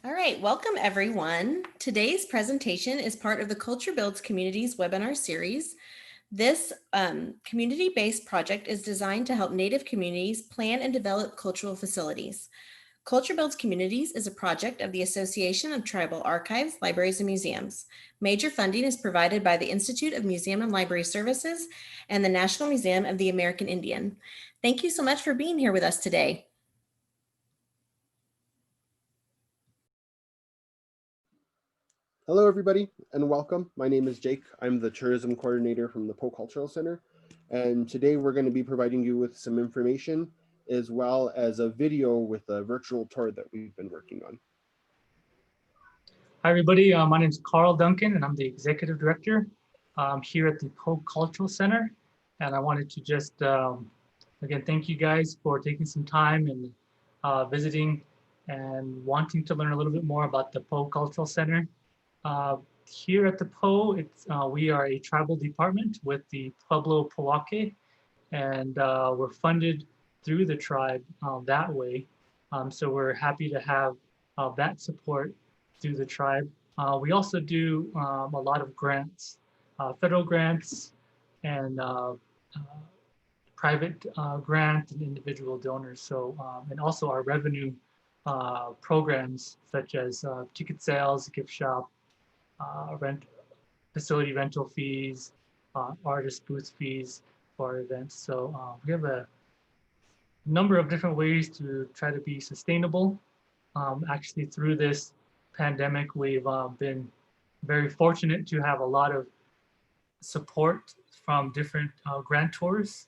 All right, welcome everyone. Today's presentation is part of the Culture Builds Communities webinar series. This community-based project is designed to help Native communities plan and develop cultural facilities. Culture Builds Communities is a project of the Association of Tribal Archives, Libraries, and Museums. Major funding is provided by the Institute of Museum and Library Services and the National Museum of the American Indian. Thank you so much for being here with us today. Hello, everybody, and welcome. My name is Jake. I'm the tourism coordinator from the Poeh Cultural Center. And today we're going to be providing you with some information as well as a video with a virtual tour that we've been working on. Hi, everybody. My name is Carl Duncan, and I'm the executive director here at the Poeh Cultural Center. And I wanted to just, again, thank you guys for taking some time and visiting and wanting to learn a little bit more about the Poeh Cultural Center. Here at the Poeh, we are a tribal department with the Pueblo Poeh, and we're funded through the tribe that way. So we're happy to have that support through the tribe. We also do a lot of grants, federal grants and private grant and individual donors. So, and also our revenue programs such as ticket sales, gift shop, facility rental fees, artist booth fees for our events. So we have a number of different ways to try to be sustainable. Actually, through this pandemic, we've been very fortunate to have a lot of support from different grantors.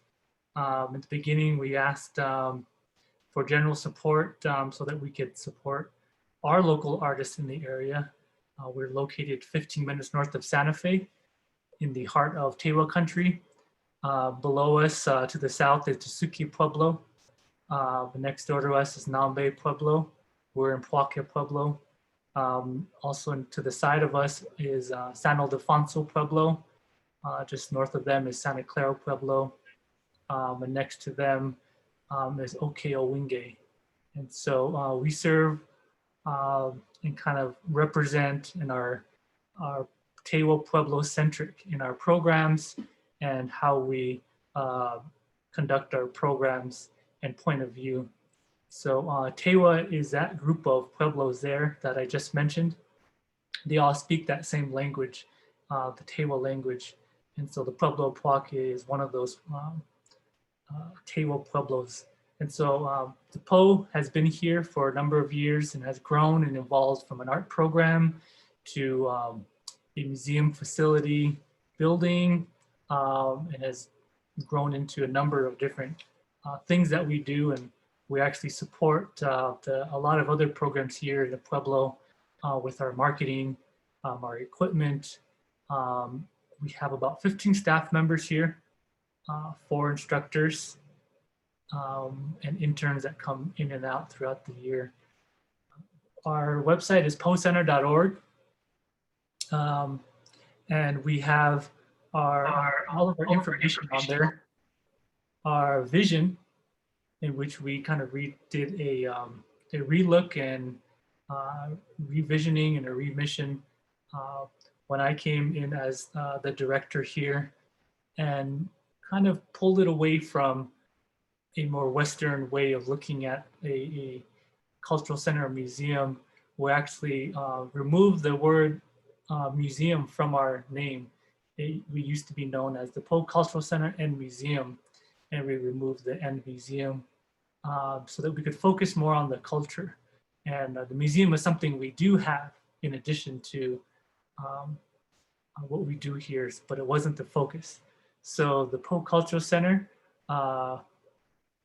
In the beginning, we asked for general support so that we could support our local artists in the area. We're located 15 minutes north of Santa Fe in the heart of Tewa country. Below us to the south is Tesuque Pueblo. Next door to us is Nambe Pueblo. We're in Poeh Pueblo. Also to the side of us is San Ildefonso Pueblo. Just north of them is Santa Clara Pueblo. And next to them is Okeowinge. And so we serve and kind of represent in our Tewa Pueblo centric in our programs and how we conduct our programs and point of view. So Tewa is that group of Pueblos there that I just mentioned. They all speak that same language, the Tewa language. And so the Pueblo Poeh is one of those Tewa Pueblos. And so the Poeh has been here for a number of years and has grown and evolved from an art program to a museum facility building and has grown into a number of different things that we do. And we actually support a lot of other programs here in the Pueblo with our marketing, our equipment. We have about 15 staff members here, 4 instructors, and interns that come in and out throughout the year. Our website is poehcenter.org, and we have all of our information on there. Our vision, in which we kind of did a relook and revisioning and a remission when I came in as the director here, and kind of pulled it away from a more Western way of looking at a cultural center or museum. We actually removed the word museum from our name. We used to be known as the Poeh Cultural Center and Museum, and we removed the "and" museum so that we could focus more on the culture. And the museum is something we do have in addition to what we do here, but it wasn't the focus. So the Poeh Cultural Center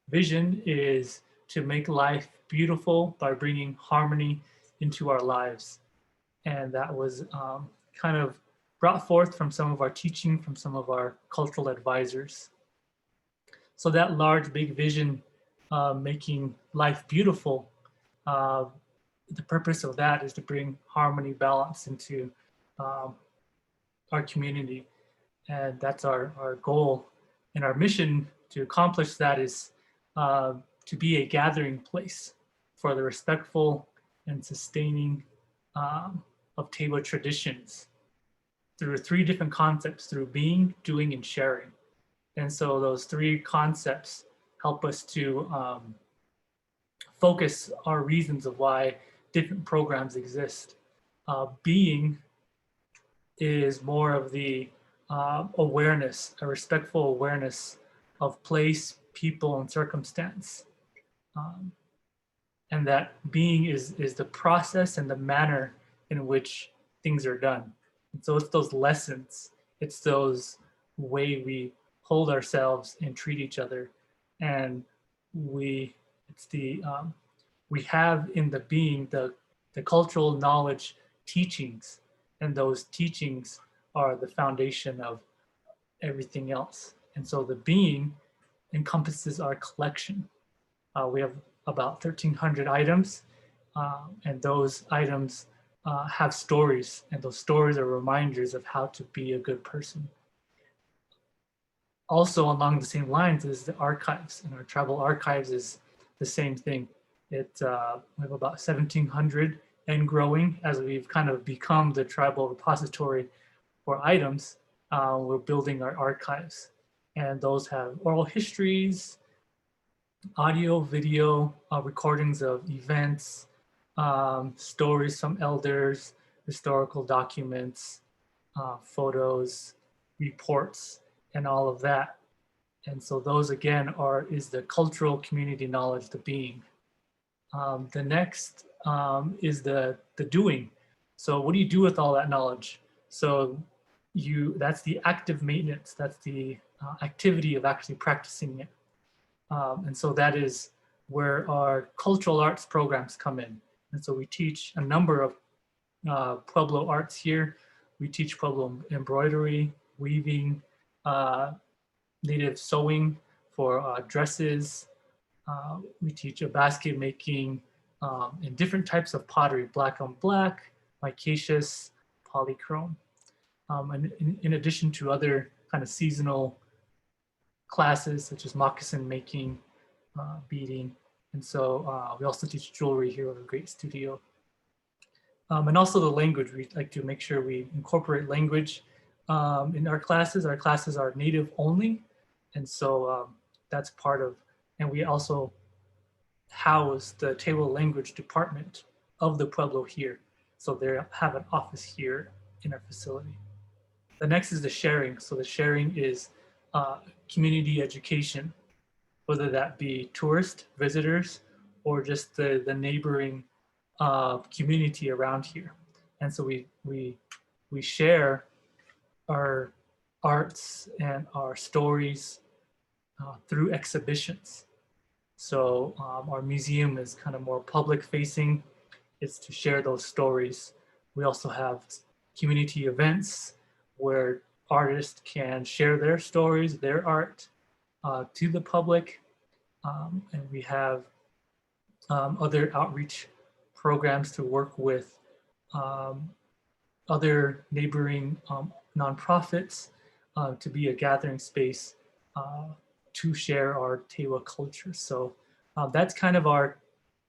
vision is to make life beautiful by bringing harmony into our lives. And that was kind of brought forth from some of our teaching from some of our cultural advisors. So that large, big vision, making life beautiful, the purpose of that is to bring harmony, balance into our community. And that's our goal. And our mission to accomplish that is to be a gathering place for the respectful and sustaining of Tewa traditions through three different concepts, through being, doing, and sharing. And so those three concepts help us to focus our reasons of why different programs exist. Being is more of the awareness, a respectful awareness of place, people, and circumstance. Um, and that being is the process and the manner in which things are done. And so it's those lessons, it's those way we hold ourselves and treat each other, and it's the we have in the being the cultural knowledge teachings, and those teachings are the foundation of everything else. And so the being encompasses our collection. We have about 1,300 items, and those items have stories, and those stories are reminders of how to be a good person. Also along the same lines is the archives, and our tribal archives is the same thing. We have about 1,700 and growing as we've kind of become the tribal repository for items. We're building our archives, and those have oral histories, audio, video, recordings of events, stories from elders, historical documents, photos, reports, and all of that. And so those again is the cultural community knowledge, the being. The next is the doing. So what do you do with all that knowledge? So that's the active maintenance. That's the activity of actually practicing it. And so that is where our cultural arts programs come in. And so we teach a number of Pueblo arts here. We teach Pueblo embroidery, weaving, native sewing for dresses. We teach a basket making and different types of pottery, black on black, micaceous, polychrome. And in addition to other kind of seasonal classes such as moccasin making, beading. And so we also teach jewelry here at a great studio. And also the language, we like to make sure we incorporate language in our classes. Our classes are native only. And so that's part of, and we also house the Tewa language department of the Pueblo here. So they have an office here in our facility. The next is the sharing. So the sharing is community education, whether that be tourist visitors or just the neighboring community around here. And so we share our arts and our stories through exhibitions. So our museum is kind of more public facing. It's to share those stories. We also have community events where artists can share their stories, their art to the public. And we have other outreach programs to work with other neighboring nonprofits to be a gathering space to share our Tewa culture. So that's kind of our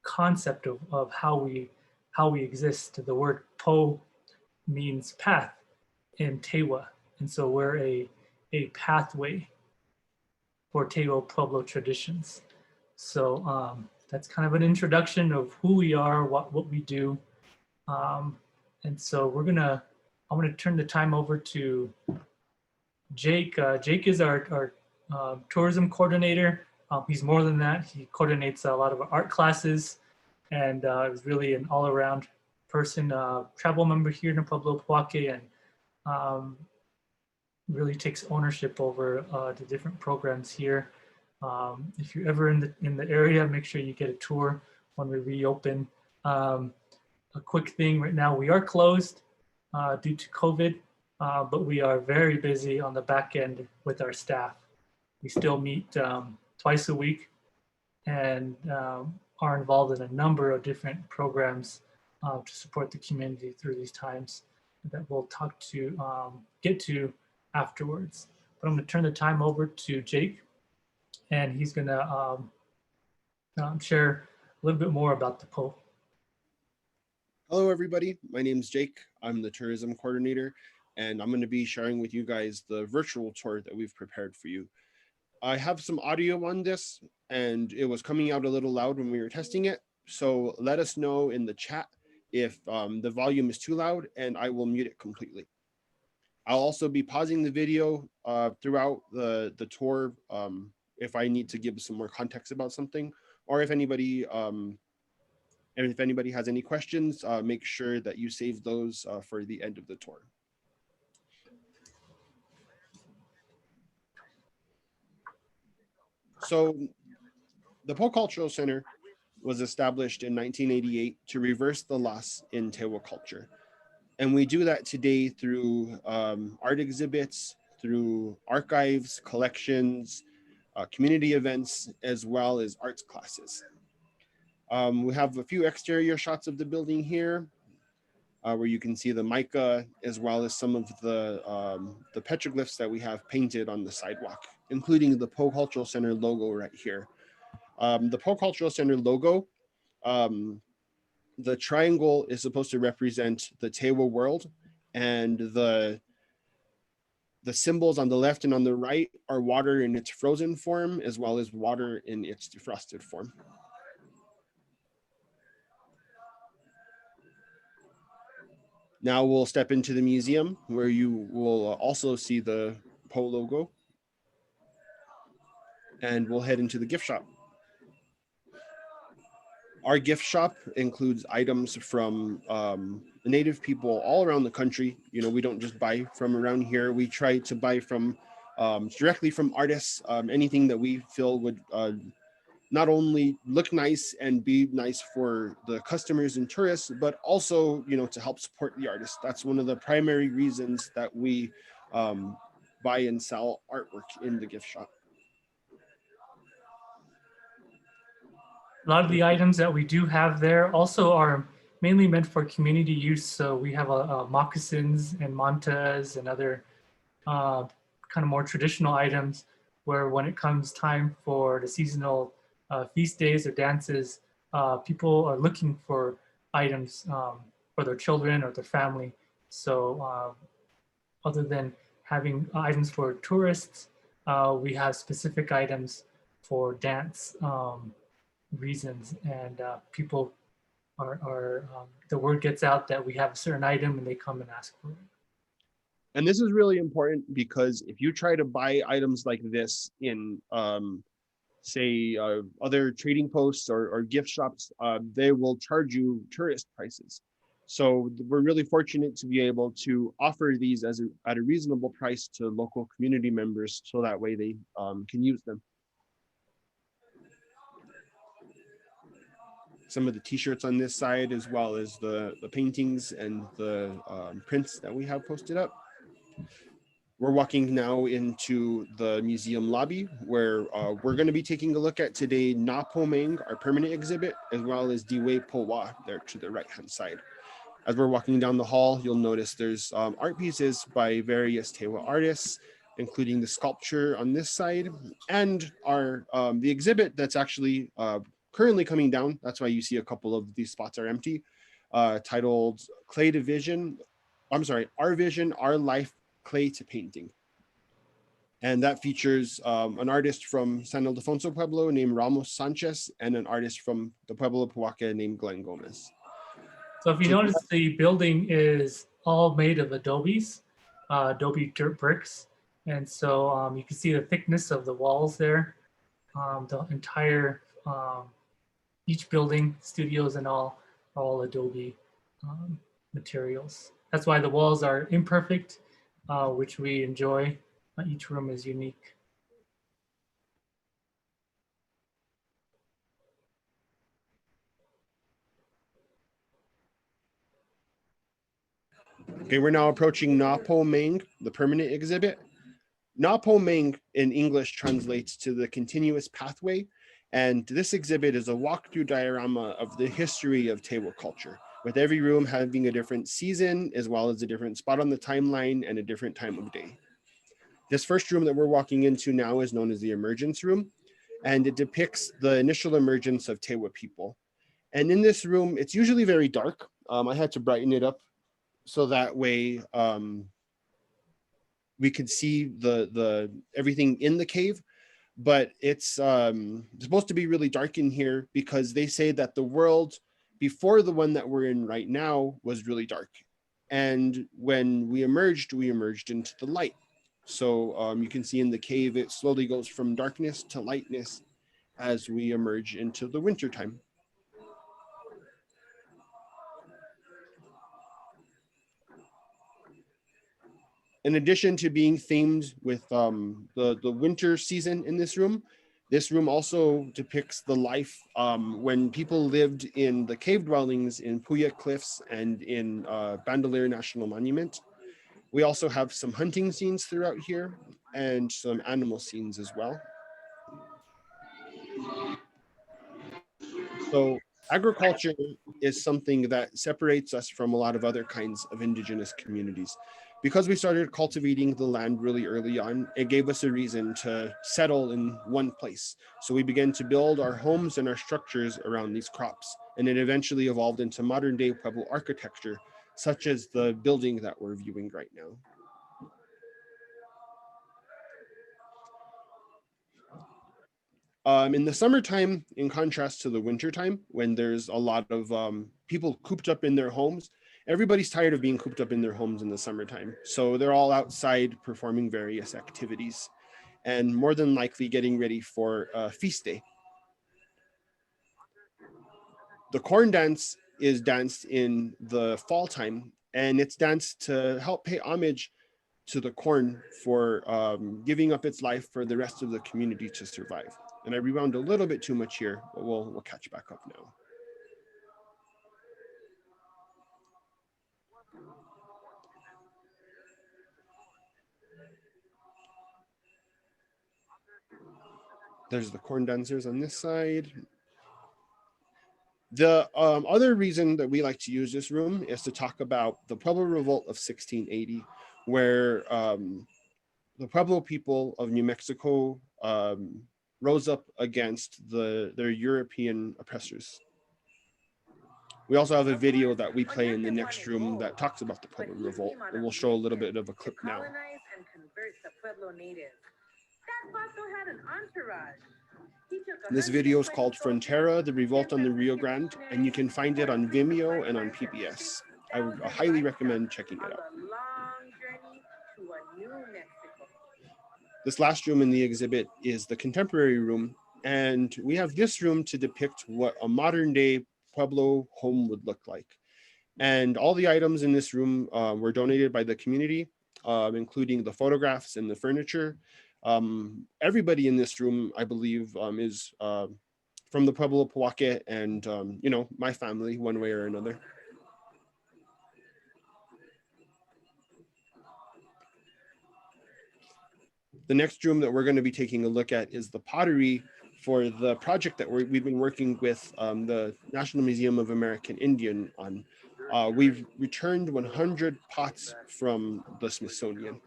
concept of how we exist. The word Po means path in Tewa, and so we're a pathway for Tewa Pueblo traditions. So that's kind of an introduction of who we are, what we do. And so I'm gonna turn the time over to Jake. Jake is our tourism coordinator. He's more than that. He coordinates a lot of our art classes, and is really an all-around person, travel member here in Pueblo, Poeh, and really takes ownership over the different programs here. If you're ever in the area, make sure you get a tour when we reopen. A quick thing right now, we are closed due to COVID, but we are very busy on the back end with our staff. We still meet twice a week and are involved in a number of different programs to support the community through these times that we'll get to afterwards. But I'm going to turn the time over to Jake, and he's going to share a little bit more about the Poeh. Hello, everybody. My name is Jake. I'm the tourism coordinator, and I'm going to be sharing with you guys the virtual tour that we've prepared for you. I have some audio on this, and it was coming out a little loud when we were testing it. So let us know in the chat if the volume is too loud, and I will mute it completely. I'll also be pausing the video throughout the tour if I need to give some more context about something, or if anybody has any questions, make sure that you save those for the end of the tour. So the Poeh Cultural Center was established in 1988 to reverse the loss in Tewa culture. And we do that today through art exhibits, through archives, collections, community events, as well as arts classes. We have a few exterior shots of the building here, where you can see the mica, as well as some of the petroglyphs that we have painted on the sidewalk, including the Poeh Cultural Center logo right here. The Poeh Cultural Center logo, the triangle is supposed to represent the Tewa world, and the symbols on the left and on the right are water in its frozen form, as well as water in its defrosted form. Now we'll step into the museum, where you will also see the Poeh logo, and we'll head into the gift shop. Our gift shop includes items from Native people all around the country. You know, we don't just buy from around here. We try to buy from directly from artists, anything that we feel would not only look nice and be nice for the customers and tourists, but also, you know, to help support the artist. That's one of the primary reasons that we buy and sell artwork in the gift shop. A lot of the items that we do have there also are mainly meant for community use. So we have moccasins and mantas and other kind of more traditional items where when it comes time for the seasonal feast days or dances, people are looking for items for their children or their family. So other than having items for tourists, we have specific items for dance reasons, and people are the word gets out that we have a certain item and they come and ask for it. And this is really important because if you try to buy items like this in say other trading posts or gift shops, they will charge you tourist prices. So we're really fortunate to be able to offer these at a reasonable price to local community members, so that way they can use them. Some of the t-shirts on this side, as well as the paintings and the prints that we have posted up. We're walking now into the museum lobby, where we're going to be taking a look at today Na Po Meng, our permanent exhibit, as well as Poeh Poeh there to the right-hand side. As we're walking down the hall, you'll notice there's art pieces by various Tewa artists, including the sculpture on this side, and our the exhibit that's actually currently coming down. That's why you see a couple of these spots are empty, titled Clay to Vision. I'm sorry, Our Vision, Our Life, Clay to Painting. And that features an artist from San Ildefonso Pueblo named Ramos Sanchez, and an artist from the Pueblo Poeh named Glenn Gomez. So if you notice, the building is all made of adobes, adobe dirt bricks. And so you can see the thickness of the walls there. The entire, each building, studios and all adobe materials. That's why the walls are imperfect, which we enjoy. Each room is unique. Okay, we're now approaching Na Po Meng, the permanent exhibit. Na Po Meng in English translates to the continuous pathway, and this exhibit is a walkthrough diorama of the history of Tewa culture, with every room having a different season, as well as a different spot on the timeline and a different time of day. This first room that we're walking into now is known as the Emergence Room, and it depicts the initial emergence of Tewa people. And in this room, it's usually very dark. I had to brighten it up so that way we could see the everything in the cave. But it's supposed to be really dark in here because they say that the world before the one that we're in right now was really dark. And when we emerged into the light. So you can see in the cave, it slowly goes from darkness to lightness as we emerge into the winter time. In addition to being themed with the winter season in this room also depicts the life when people lived in the cave dwellings in Poeh Cliffs and in Bandelier National Monument. We also have some hunting scenes throughout here and some animal scenes as well. So agriculture is something that separates us from a lot of other kinds of indigenous communities. Because we started cultivating the land really early on, it gave us a reason to settle in one place. So we began to build our homes and our structures around these crops. And it eventually evolved into modern day Pueblo architecture, such as the building that we're viewing right now. In the summertime, in contrast to the wintertime, when there's a lot of people cooped up in their homes, everybody's tired of being cooped up in their homes in the summertime. So they're all outside performing various activities and more than likely getting ready for a feast day. The corn dance is danced in the fall time, and it's danced to help pay homage to the corn for giving up its life for the rest of the community to survive. And I rewound a little bit too much here, but we'll catch back up now. There's the corn dancers on this side. The other reason that we like to use this room is to talk about the Pueblo Revolt of 1680, where the Pueblo people of New Mexico rose up against their European oppressors. We also have a video that we play in the next room that talks about the Pueblo Revolt, and we'll show a little bit of a clip now. This video is called Frontera, the Revolt on the Rio Grande, and you can find it on Vimeo and on PBS. I would highly recommend checking it out. This last room in the exhibit is the contemporary room, and we have this room to depict what a modern day Pueblo home would look like. And all the items in this room were donated by the community, including the photographs and the furniture. Everybody in this room, I believe, is from the Pueblo Poeh and, you know, my family, one way or another. The next room that we're going to be taking a look at is the pottery for the project that we've been working with the National Museum of American Indian on. We've returned 100 pots from the Smithsonian.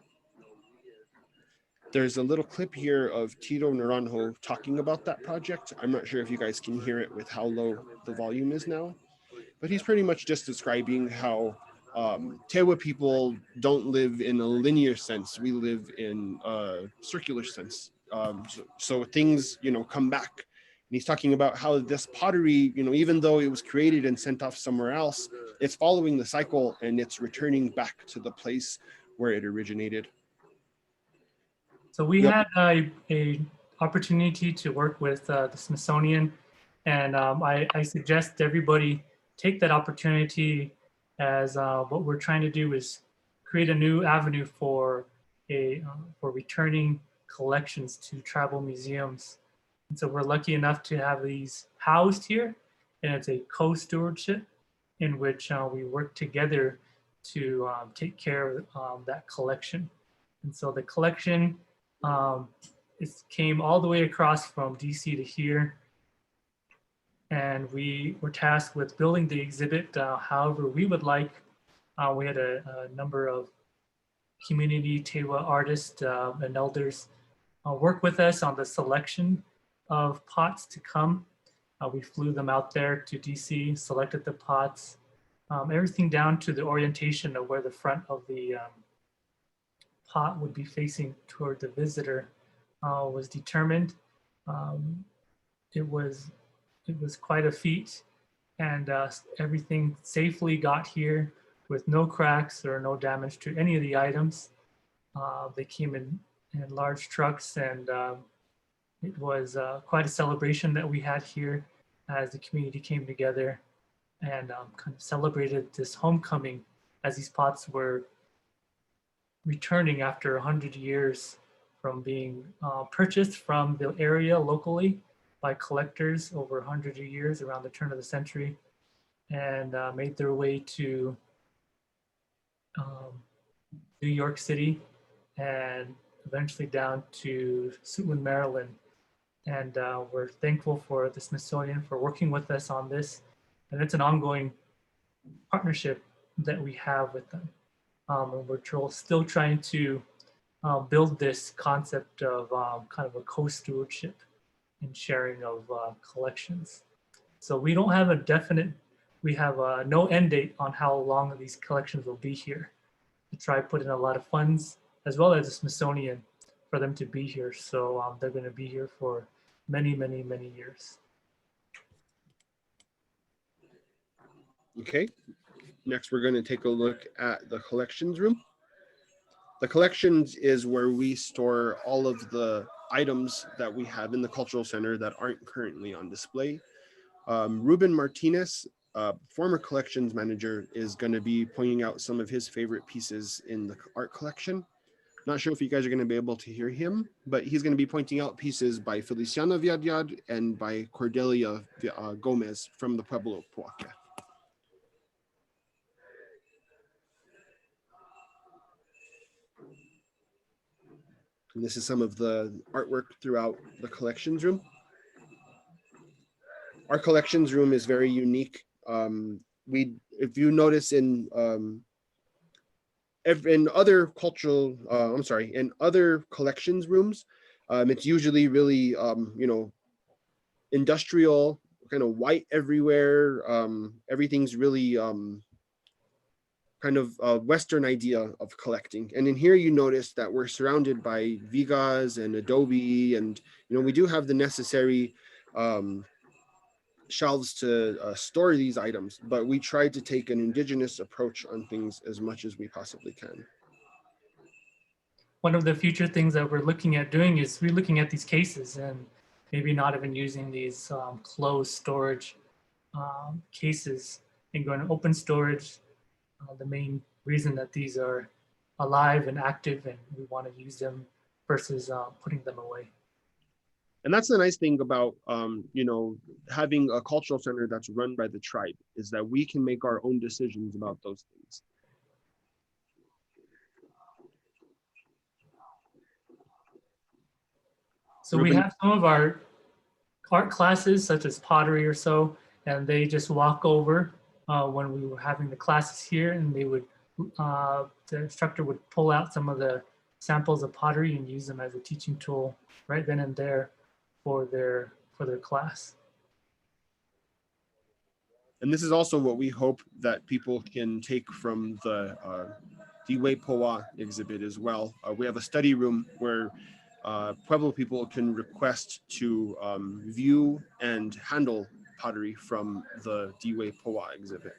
There's a little clip here of Tito Naranjo talking about that project. I'm not sure if you guys can hear it with how low the volume is now, but he's pretty much just describing how Tewa people don't live in a linear sense. We live in a circular sense. So things, you know, come back. And he's talking about how this pottery, you know, even though it was created and sent off somewhere else, it's following the cycle and it's returning back to the place where it originated. So we had a opportunity to work with the Smithsonian, and I suggest everybody take that opportunity, as what we're trying to do is create a new avenue for returning collections to tribal museums. And so we're lucky enough to have these housed here, and it's a co-stewardship in which we work together to take care of that collection. And so the collection it came all the way across from DC to here, and we were tasked with building the exhibit however we would like. We had a number of community Tewa artists and elders work with us on the selection of pots to come. We flew them out there to DC, selected the pots, everything down to the orientation of where the front of the pot would be facing toward the visitor was determined. Um, it was quite a feat, and everything safely got here with no cracks or no damage to any of the items. They came in large trucks, and it was quite a celebration that we had here as the community came together and kind of celebrated this homecoming as these pots were returning after 100 years from being purchased from the area locally by collectors over 100 years around the turn of the century, and made their way to um, New York City and eventually down to Suitland, Maryland. And we're thankful for the Smithsonian for working with us on this. And it's an ongoing partnership that we have with them. And we're still trying to build this concept of kind of a co-stewardship and sharing of collections. So we don't have a definite, we have no end date on how long these collections will be here. We try to put in a lot of funds as well as the Smithsonian for them to be here. So they're going to be here for many, many, many years. Okay, next we're going to take a look at the collections room. The collections is where we store all of the items that we have in the cultural center that aren't currently on display. Ruben Martinez, former collections manager, is going to be pointing out some of his favorite pieces in the art collection. Not sure if you guys are going to be able to hear him, but he's going to be pointing out pieces by Feliciana Viadyad and by Cordelia Gomez from the Pueblo of Poeh. And this is some of the artwork throughout the collections room. Our collections room is very unique. If you notice in other cultural, in other collections rooms, it's usually really, industrial, kind of white everywhere. Everything's really kind of a Western idea of collecting. And in here, you notice that we're surrounded by vigas and adobe, and we do have the necessary shelves to store these items, but we tried to take an indigenous approach on things as much as we possibly can. One of the future things that we're looking at doing is we're looking at these cases and maybe not even using these closed storage cases and going to open storage. The main reason that these are alive and active and we want to use them versus putting them away. And that's the nice thing about, having a cultural center that's run by the tribe, is that we can make our own decisions about those things. So Ruben, we have some of our art classes, such as pottery or so, and they just walk over when we were having the classes here, and they would, the instructor would pull out some of the samples of pottery and use them as a teaching tool right then and there for their class. And this is also what we hope that people can take from the Poeh exhibit as well. We have a study room where Pueblo people can request to view and handle pottery from the Poeh exhibit.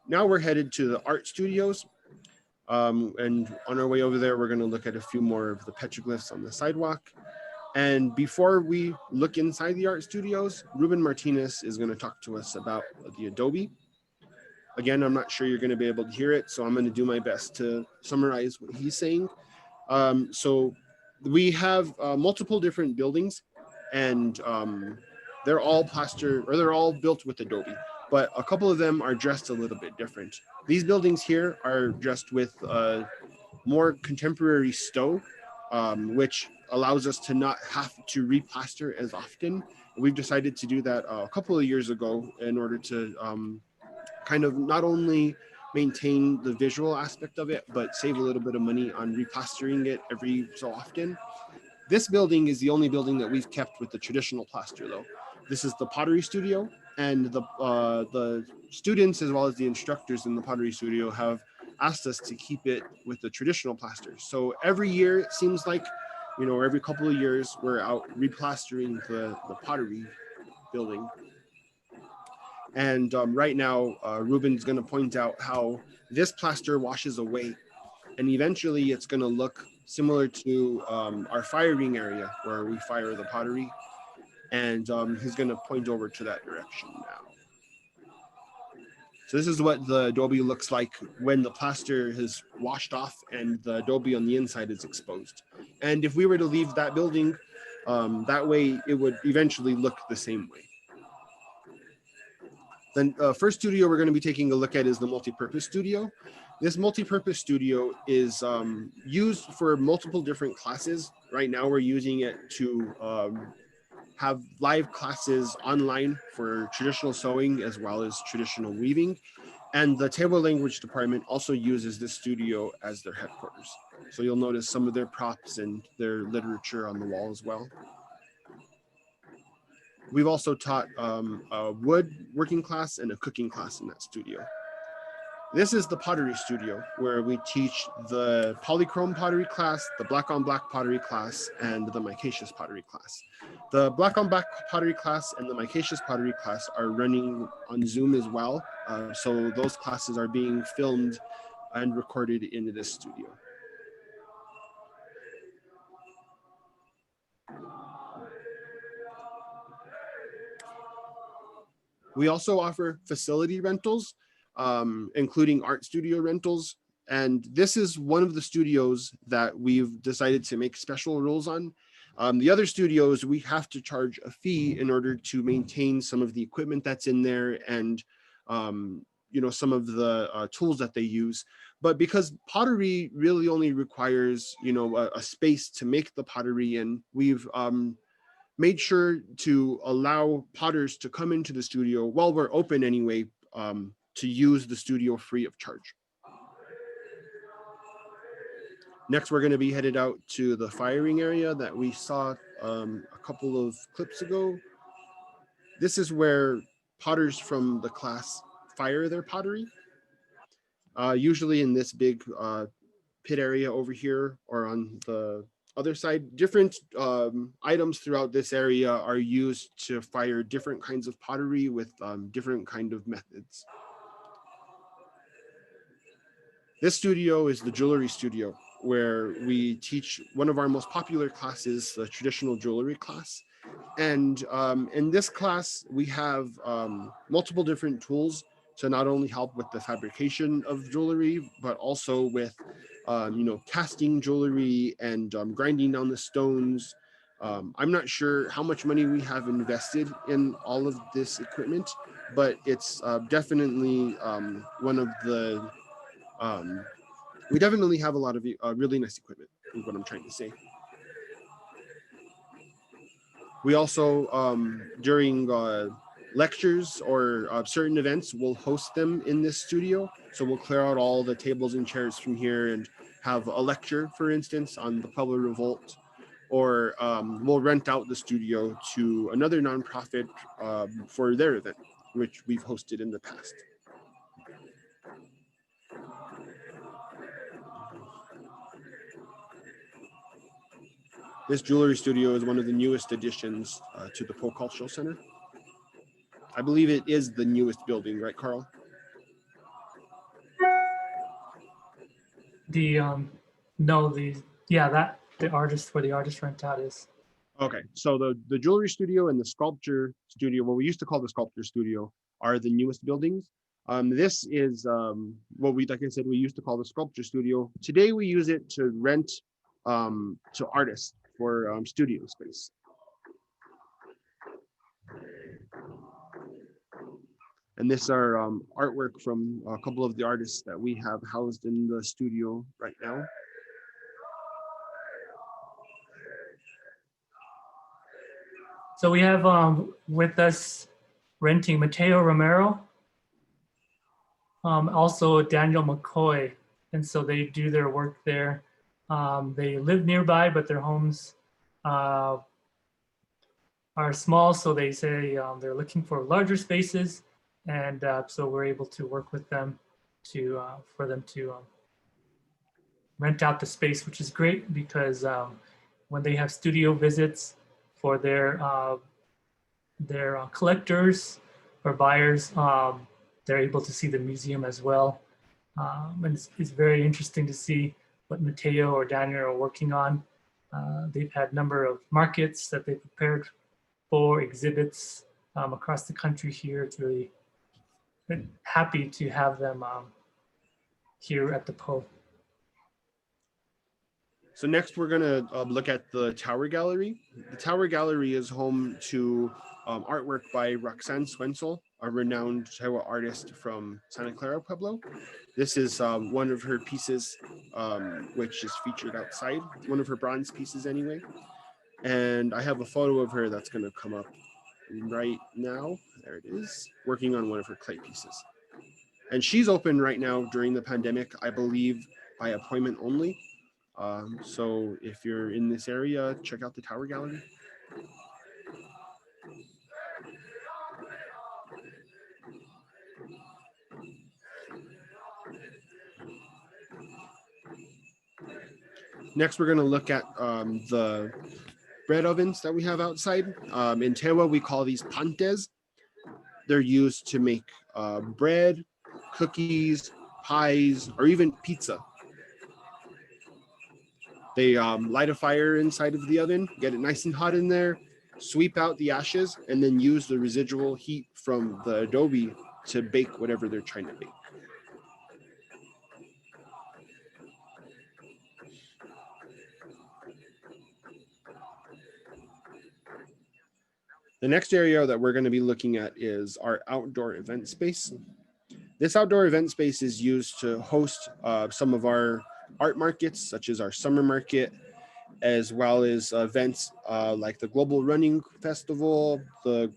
Now we're headed to the art studios. And on our way over there, we're going to look at a few more of the petroglyphs on the sidewalk. And before we look inside the art studios, Ruben Martinez is going to talk to us about the adobe. Again, I'm not sure you're going to be able to hear it, so I'm going to do my best to summarize what he's saying. So we have multiple different buildings, and they're all plaster, or they're all built with adobe, but a couple of them are dressed a little bit different. These buildings here are dressed with more contemporary stone, which allows us to not have to replaster as often. We've decided to do that a couple of years ago in order to kind of not only maintain the visual aspect of it, but save a little bit of money on replastering it every so often. This building is the only building that we've kept with the traditional plaster though. This is the pottery studio. And the students as well as the instructors in the pottery studio have asked us to keep it with the traditional plaster. So every year it seems like, every couple of years we're out replastering the pottery building. And right now, Ruben's going to point out how this plaster washes away, and eventually it's going to look similar to our firing area where we fire the pottery. And he's going to point over to that direction now. So this is what the adobe looks like when the plaster has washed off and the adobe on the inside is exposed. And if we were to leave that building, that way it would eventually look the same way. Then first studio we're going to be taking a look at is the multi-purpose studio. This multi-purpose studio is used for multiple different classes. Right now we're using it to have live classes online for traditional sewing as well as traditional weaving. And the table language department also uses this studio as their headquarters. So you'll notice some of their props and their literature on the wall as well. We've also taught a wood working class and a cooking class in that studio. This is the pottery studio where we teach the polychrome pottery class, the black on black pottery class, and the micaceous pottery class. The black on black pottery class and the micaceous pottery class are running on Zoom as well. So those classes are being filmed and recorded in this studio. We also offer facility rentals, including art studio rentals. And this is one of the studios that we've decided to make special rules on. The other studios, we have to charge a fee in order to maintain some of the equipment that's in there and some of the tools that they use. But because pottery really only requires a space to make the pottery, and we've made sure to allow potters to come into the studio while we're open anyway, to use the studio free of charge. Next, we're going to be headed out to the firing area that we saw a couple of clips ago. This is where potters from the class fire their pottery, usually in this big pit area over here or on the other side. Different items throughout this area are used to fire different kinds of pottery with different kind of methods. This studio is the jewelry studio, where we teach one of our most popular classes, the traditional jewelry class. And in this class, we have multiple different tools to not only help with the fabrication of jewelry, but also with casting jewelry and grinding down the stones. I'm not sure how much money we have invested in all of this equipment, but it's definitely one of the, we definitely have a lot of really nice equipment, is what I'm trying to say. We also, during lectures or certain events, we'll host them in this studio. So we'll clear out all the tables and chairs from here and have a lecture, for instance, on the Pueblo Revolt, or we'll rent out the studio to another nonprofit for their event, which we've hosted in the past. This jewelry studio is one of the newest additions to the Poeh Cultural Center. I believe it is the newest building, right, Carl? The no, the artist where the artist rent out is. Okay, so the jewelry studio and the sculpture studio, what we used to call the sculpture studio, are the newest buildings. This is what we, like I said, we used to call the sculpture studio. Today we use it to rent to artists for studio space. And this are artwork from a couple of the artists that we have housed in the studio right now. So we have with us renting Mateo Romero, also Daniel McCoy, and so they do their work there. They live nearby, but their homes are small, so they say they're looking for larger spaces, and so we're able to work with them to for them to rent out the space, which is great because when they have studio visits for their collectors or buyers, they're able to see the museum as well. And it's very interesting to see what Mateo or Daniel are working on. They've had a number of markets that they prepared for exhibits across the country here. It's really happy to have them here at the Poeh. So next we're going to look at the Tower Gallery. The Tower Gallery is home to artwork by Roxanne Swensel, a renowned Tawa artist from Santa Clara, Pueblo. This is one of her pieces, which is featured outside, one of her bronze pieces anyway. And I have a photo of her that's going to come up right now. There it is, working on one of her clay pieces. And she's open right now during the pandemic, I believe, by appointment only. So if you're in this area, check out the Tower Gallery. Next, we're going to look at the bread ovens that we have outside. In Tewa, we call these pantes. They're used to make bread, cookies, pies, or even pizza. They light a fire inside of the oven, get it nice and hot in there, sweep out the ashes, and then use the residual heat from the adobe to bake whatever they're trying to bake. The next area that we're going to be looking at is our outdoor event space. This outdoor event space is used to host some of our art markets, such as our summer market, as well as events like the Global Running Festival, the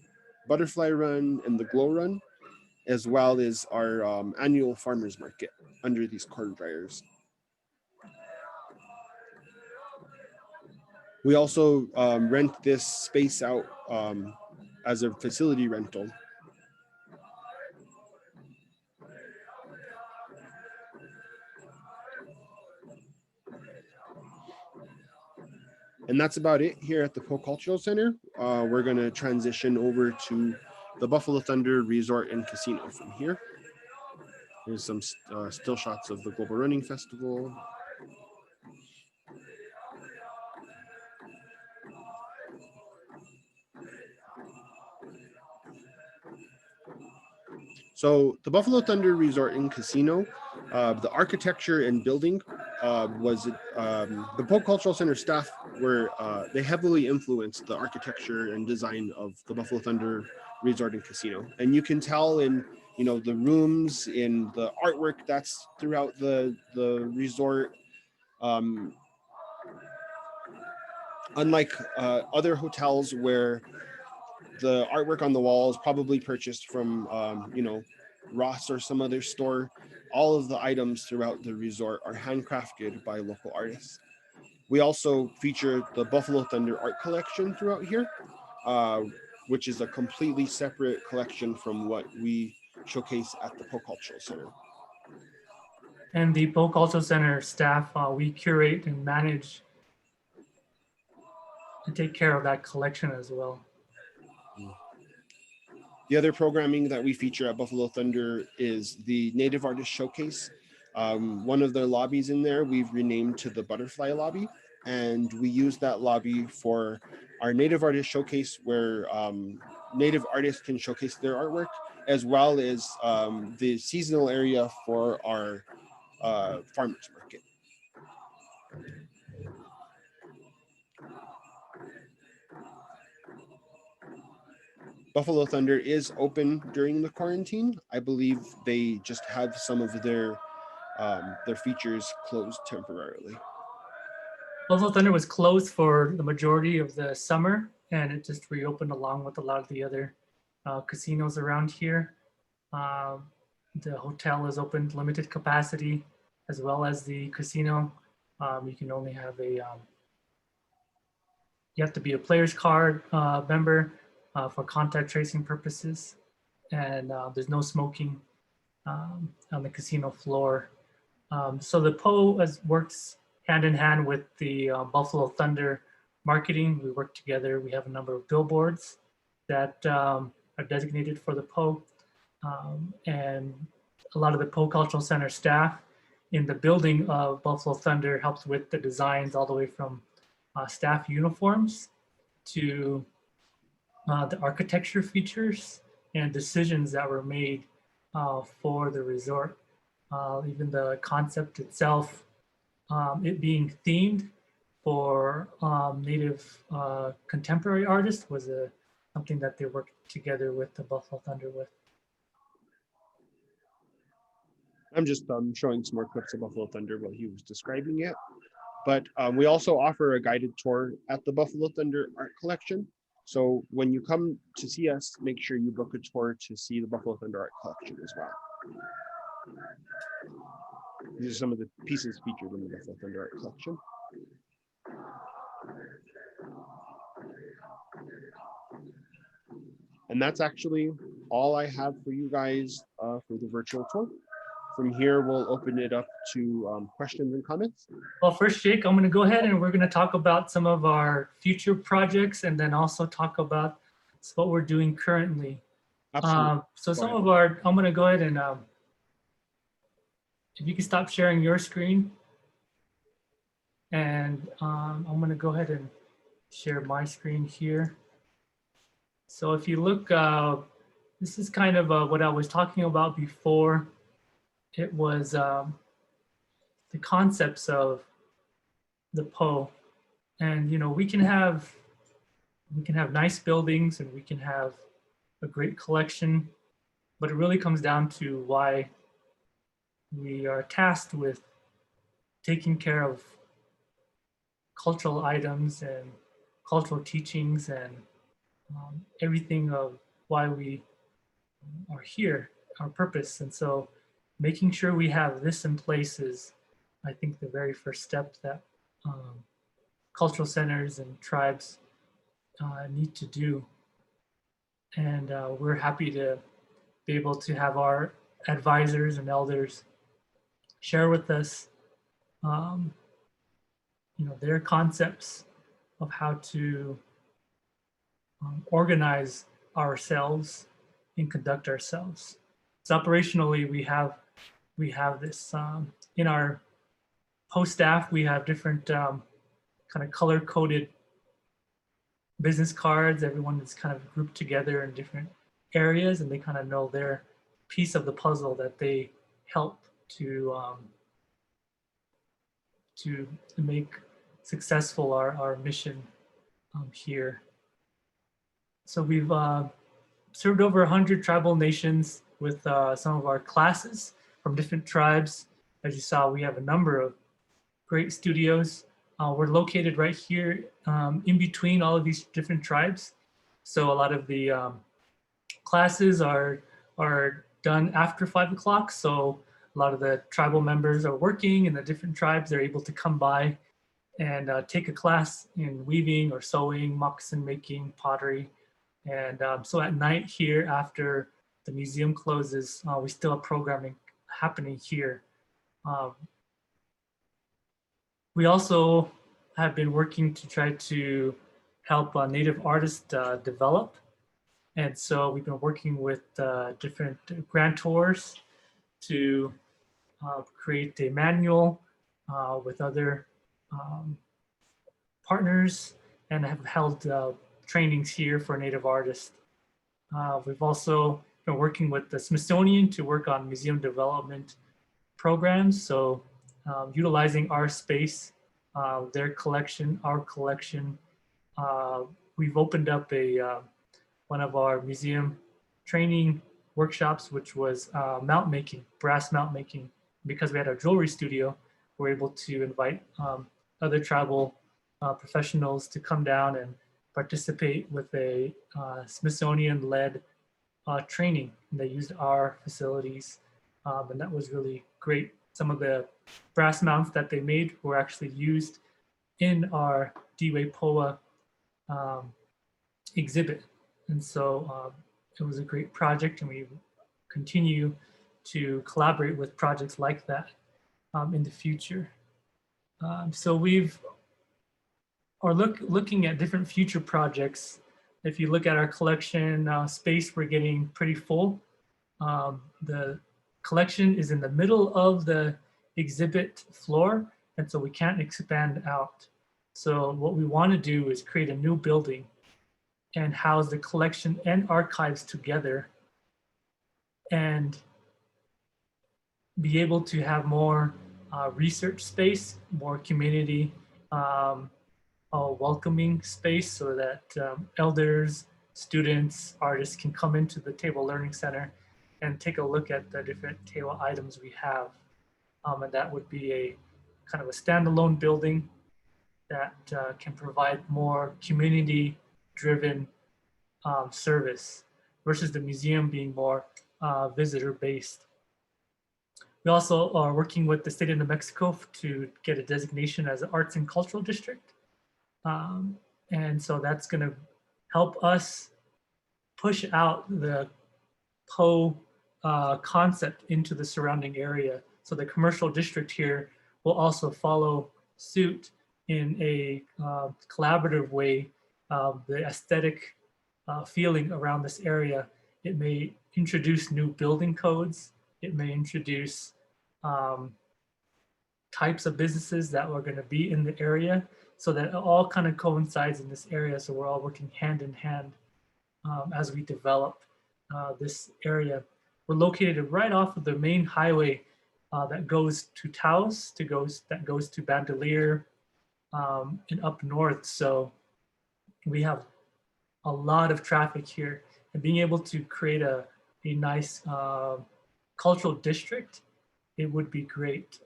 Butterfly Run, and the Glow Run, as well as our annual farmers market under these cord dryers. We also rent this space out as a facility rental. And that's about it here at the Poeh Cultural Center. We're going to transition over to the Buffalo Thunder Resort and Casino from here. Here's some still shots of the Global Running Festival. So the Buffalo Thunder Resort and Casino, the architecture and building was the Poeh Cultural Center staff were they heavily influenced the architecture and design of the Buffalo Thunder Resort and Casino, and you can tell in the rooms, in the artwork that's throughout the resort. Unlike other hotels where the artwork on the wall is probably purchased from Ross or some other store, all of the items throughout the resort are handcrafted by local artists. We also feature the Buffalo Thunder art collection throughout here, which is a completely separate collection from what we showcase at the Poeh Cultural Center. And the Poeh Cultural Center staff, we curate and manage and take care of that collection as well. The other programming that we feature at Buffalo Thunder is the Native Artist Showcase. One of the lobbies in there we've renamed to the Butterfly Lobby, and we use that lobby for our Native Artist Showcase, where Native artists can showcase their artwork, as well as the seasonal area for our farmers market. Buffalo Thunder is open during the quarantine. I believe they just have some of their features closed temporarily. Buffalo Thunder was closed for the majority of the summer, and it just reopened along with a lot of the other casinos around here. The hotel is open, limited capacity, as well as the casino. You can only have a You have to be a player's card member for contact tracing purposes. And there's no smoking on the casino floor. So the Poeh works hand in hand with the Buffalo Thunder marketing. We work together. We have a number of billboards that are designated for the Poeh. And a lot of the Poeh Cultural Center staff in the building of Buffalo Thunder helps with the designs all the way from staff uniforms to the architecture features and decisions that were made for the resort. Even the concept itself, it being themed for Native contemporary artists was something that they worked together with the Buffalo Thunder with. I'm just showing some more clips of Buffalo Thunder while he was describing it. But we also offer a guided tour at the Buffalo Thunder Art Collection. So when you come to see us, make sure you book a tour to see the Buffalo Thunder Art Collection as well. These are some of the pieces featured in the Buffalo Thunder Art Collection. And that's actually all I have for you guys for the virtual tour. From here, we'll open it up to questions and comments. Well, first, Jake, I'm going to go ahead and we're going to talk about some of our future projects and then also talk about what we're doing currently. Absolutely. So some of our, I'm going to go ahead and if you can stop sharing your screen. And I'm going to go ahead and share my screen here. So if you look, this is kind of what I was talking about before. It was the concepts of the Poeh, and we can have nice buildings and we can have a great collection, but it really comes down to why we are tasked with taking care of cultural items and cultural teachings and everything of why we are here, our purpose. And so making sure we have this in place is, I think, the very first step that cultural centers and tribes need to do. And we're happy to be able to have our advisors and elders share with us their concepts of how to organize ourselves and conduct ourselves. So operationally, we have this in our Poeh staff. We have different kind of color-coded business cards. Everyone is kind of grouped together in different areas, and they kind of know their piece of the puzzle that they help to make successful our mission here. So we've served over 100 tribal nations with some of our classes from different tribes. As you saw, we have a number of great studios. We're located right here in between all of these different tribes. So a lot of the classes are done after 5 o'clock. So a lot of the tribal members are working in the different tribes. They're able to come by and take a class in weaving or sewing, moccasin making, pottery. And so at night here, after the museum closes, we still have programming happening here. We also have been working to try to help Native artists develop. And so we've been working with different grantors to create a manual with other partners and have held trainings here for Native artists. We've also been working with the Smithsonian to work on museum development programs. So utilizing our space, their collection, our collection. We've opened up one of our museum training workshops, which was mount making, brass mount making. Because we had a jewelry studio, we're able to invite other tribal professionals to come down and participate with a Smithsonian-led training. And they used our facilities, and that was really great. Some of the brass mounts that they made were actually used in our Diwe Poeh exhibit. And so it was a great project, and we continue to collaborate with projects like that in the future. So we've are looking at different future projects. If you look at our collection space, we're getting pretty full. The collection is in the middle of the exhibit floor, and so we can't expand out. So what we want to do is create a new building and house the collection and archives together, and be able to have more research space, more community welcoming space, so that elders, students, artists can come into the Table Learning Center and take a look at the different table items we have. And that would be a kind of a standalone building that can provide more community-driven service versus the museum being more visitor-based. We also are working with the state of New Mexico to get a designation as an arts and cultural district. And so that's going to help us push out the Poeh concept into the surrounding area. So the commercial district here will also follow suit in a collaborative way. The aesthetic feeling around this area, it may introduce new building codes. It may introduce types of businesses that are going to be in the area, so that it all kind of coincides in this area. So we're all working hand in hand as we develop this area. We're located right off of the main highway that goes to Taos, that goes to Bandelier and up north. So we have a lot of traffic here, and being able to create a nice cultural district, it would be great.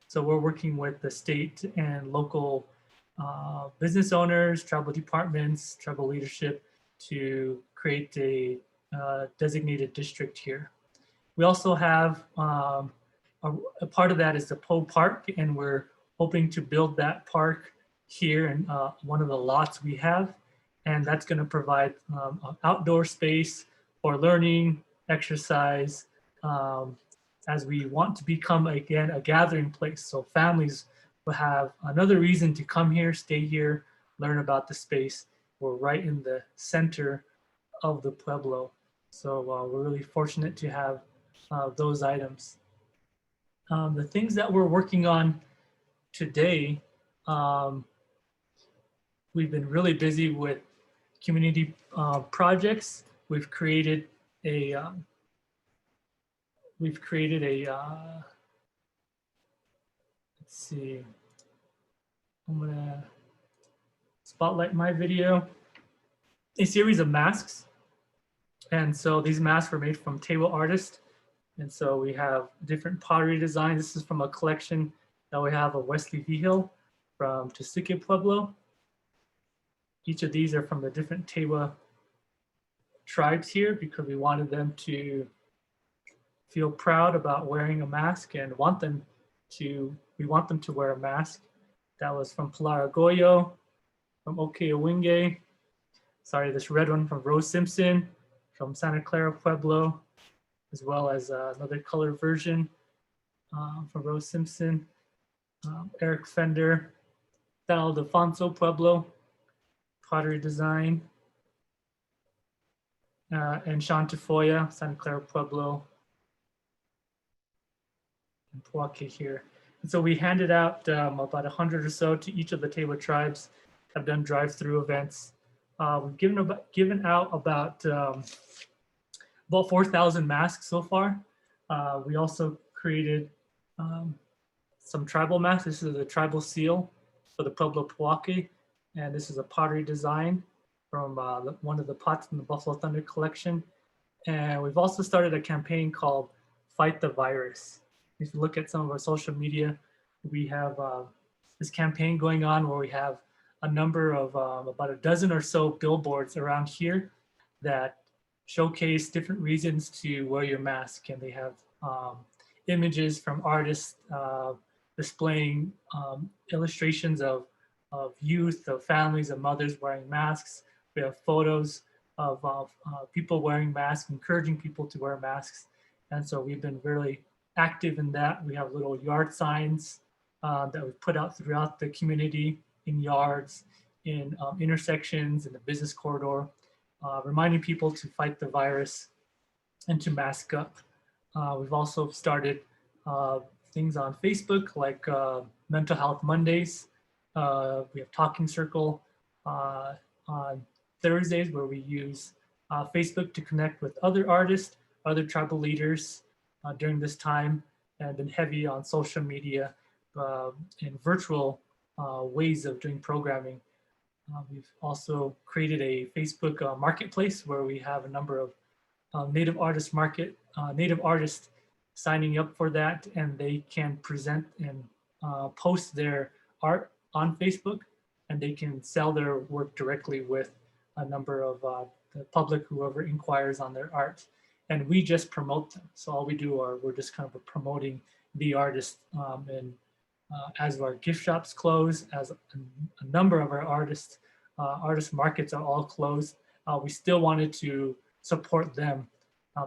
So we're working with the state and local business owners, tribal departments, tribal leadership to create a designated district here. We also have a part of that is the Poeh Park, and we're hoping to build that park here in one of the lots we have. And that's going to provide an outdoor space for learning, exercise, as we want to become, again, a gathering place. So families will have another reason to come here, stay here, learn about the space. We're right in the center of the Pueblo. So we're really fortunate to have those items. The things that we're working on today, we've been really busy with community projects. We've created a let's see, I'm gonna spotlight my video, a series of masks. And so these masks were made from table artists. And so we have different pottery designs. This is from a collection that we have of Wesley Vigil from Tosique Pueblo. Each of these are from the different Tewa tribes here, because we wanted them to feel proud about wearing a mask and we want them to wear a mask. That was from Palaragoyo, from Okeowinge. Sorry, this red one from Rose Simpson, from Santa Clara Pueblo, as well as another color version from Rose Simpson, Eric Fender, Sal Defonso Pueblo, pottery design, and Sean Tafoya, Santa Clara Pueblo, and Poeh here. And so we handed out about 100 or so to each of the Tewa tribes, have done drive-through events. We've given out about 4,000 masks so far. We also created some tribal masks. This is the tribal seal for the Pueblo Poeh, and this is a pottery design from one of the pots in the Buffalo Thunder collection. And we've also started a campaign called Fight the Virus. If you look at some of our social media, we have this campaign going on where we have a number of about a dozen or so billboards around here that showcase different reasons to wear your mask. And they have images from artists displaying illustrations of of youth, of families, of mothers wearing masks. We have photos of people wearing masks, encouraging people to wear masks. And so we've been really active in that. We have little yard signs that we put out throughout the community, in yards, in intersections, in the business corridor, reminding people to fight the virus and to mask up. We've also started things on Facebook like Mental Health Mondays. We have Talking Circle on Thursdays where we use Facebook to connect with other artists, other tribal leaders during this time, and been heavy on social media and virtual ways of doing programming. We've also created a Facebook marketplace where we have a number of Native artists signing up for that, and they can present and post their art on Facebook, and they can sell their work directly with a number of the public, whoever inquires on their art. And we just promote them. So all we do are we're just kind of promoting the artist. And as our gift shops close, as a number of our artist markets are all closed, we still wanted to support them.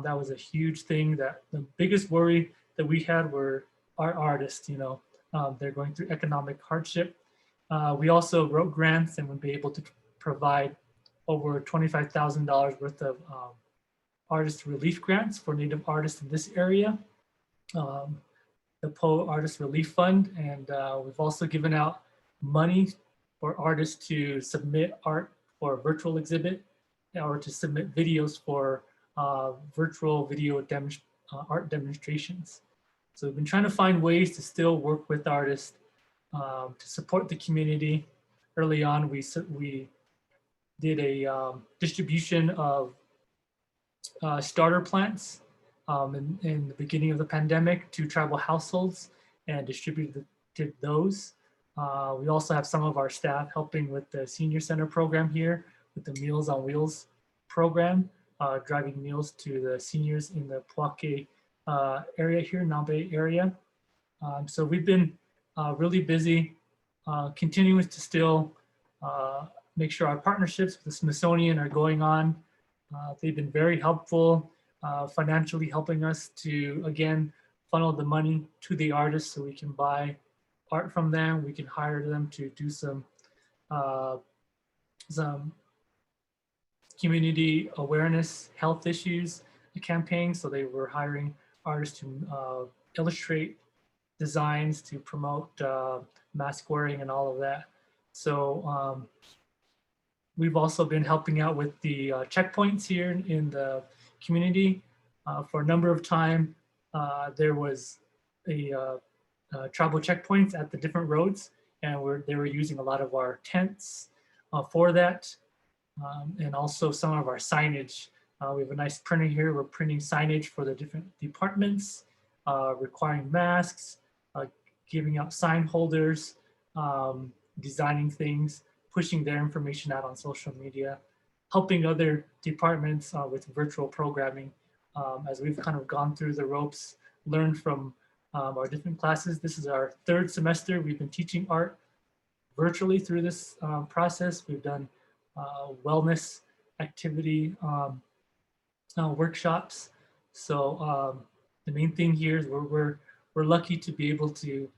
That was a huge thing. That the biggest worry that we had were our artists. They're going through economic hardship. We also wrote grants and would be able to provide over $25,000 worth of artist relief grants for Native artists in this area. The Poeh Artist Relief Fund, and we've also given out money for artists to submit art for a virtual exhibit or to submit videos for virtual video art demonstrations. So we've been trying to find ways to still work with artists to support the community. Early on, we did a distribution of starter plants in the beginning of the pandemic to tribal households and distributed those. We also have some of our staff helping with the senior center program here with the Meals on Wheels program, driving meals to the seniors in the Poeh area here, Nabe area. So we've been really busy, continuing to still make sure our partnerships with the Smithsonian are going on. They've been very helpful, financially helping us to, again, funnel the money to the artists so we can buy art from them. We can hire them to do some community awareness, health issues campaigns. So they were hiring artists to illustrate designs to promote mask wearing and all of that. So we've also been helping out with the checkpoints here in the community. For a number of time, there was a tribal checkpoints at the different roads, and they were using a lot of our tents for that, and also some of our signage. We have a nice printer here. We're printing signage for the different departments, requiring masks, giving out sign holders, designing things, pushing their information out on social media, helping other departments with virtual programming. As we've kind of gone through the ropes, learned from our different classes. This is our third semester. We've been teaching art virtually through this process. We've done wellness activity workshops. So the main thing here is we're lucky to be able to